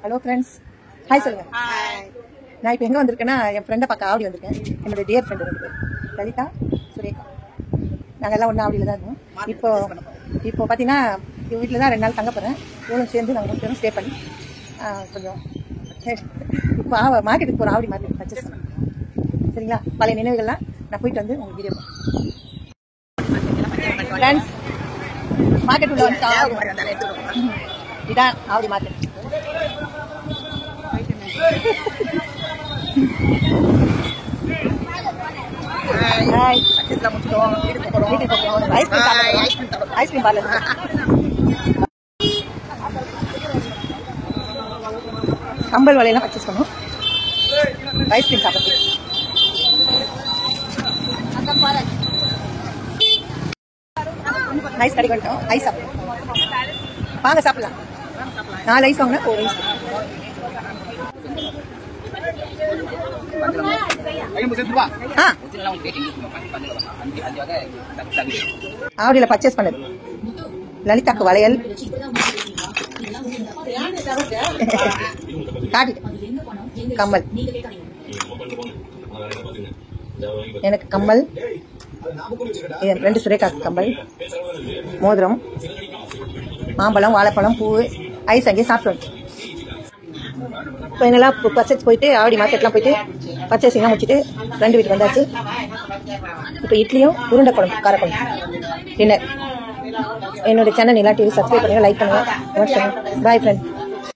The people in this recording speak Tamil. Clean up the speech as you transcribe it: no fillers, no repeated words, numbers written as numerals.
ஹலோ ஃப்ரெண்ட்ஸ், ஹாய் சொல்லுங்க. நான் இப்போ எங்கே வந்திருக்கேன்னா, என் ஃப்ரெண்டை பார்க்க ஆவடி வந்திருக்கேன். என்னோட டியர் ஃப்ரெண்டு வந்து லலிதா, சுரேகா. நாங்கள் எல்லாம் ஒன்றா ஆவடியில் தான் இருந்தோம். இப்போ பார்த்தீங்கன்னா இவங்க வீட்டில் தான் 2 நாள் தங்க போகிறேன். இவங்களும் சேர்ந்து நாங்கள் 3 பேரும் ஸ்டே பண்ணி கொஞ்சம் இப்போ மார்க்கெட்டுக்கு போகிறோம். ஆவடி மார்க்கெட் பர்ச்சேஸ் பண்ணோம். சரிங்களா? பழைய நினைவுகள்லாம் நான் போயிட்டு வந்து உங்களுக்கு வீடியோ ஃப்ரெண்ட்ஸ். மார்க்கெட் உள்ள வந்து இதான் ஆவடி மார்க்கெட். ஐஸ்கிரீம் பார்லர் கம்பல் வலையெல்லாம் பர்ச்சேஸ் பண்ணுவோம். ஐஸ்கிரீம் சாப்பிட்டு ஐஸ் கடைக்கு வந்துட்டோம். ஐஸ் சாப்பிடுவோம். வாங்க சாப்பிடலாம். 4 ஐஸ் வாங்கினா 1 ஐஸ். ஆவடியில பர்ச்சேஸ் பண்ணது லலிதாக்கு வளையல் கம்மல், எனக்கு கம்மல், என் ஃப்ரெண்டு சுரேகாக்கு கம்மல், மோதிரம், மாம்பழம், வாழைப்பழம், பூ, ஐஸ் அங்கேயே சாப்பிட்டு இப்போ என்னெல்லாம் பர்ச்சேஸ் போயிட்டு ஆவடி மார்க்கெட்லாம் போயிட்டு பர்ச்சேசிங்லாம் முடிச்சுட்டு ஃப்ரெண்டு வீட்டுக்கு வந்தாச்சு. இப்போ இட்லியும் உருண்டை குழம்பு, காரக்குழம்பு டின்னர். என்னோட சேனல் நிலா டிவி சப்ஸ்கிரைப் பண்ணுங்க, லைக் பண்ணுங்க, வாட்ச் பண்ணுங்க. பாய் ஃப்ரெண்ட்.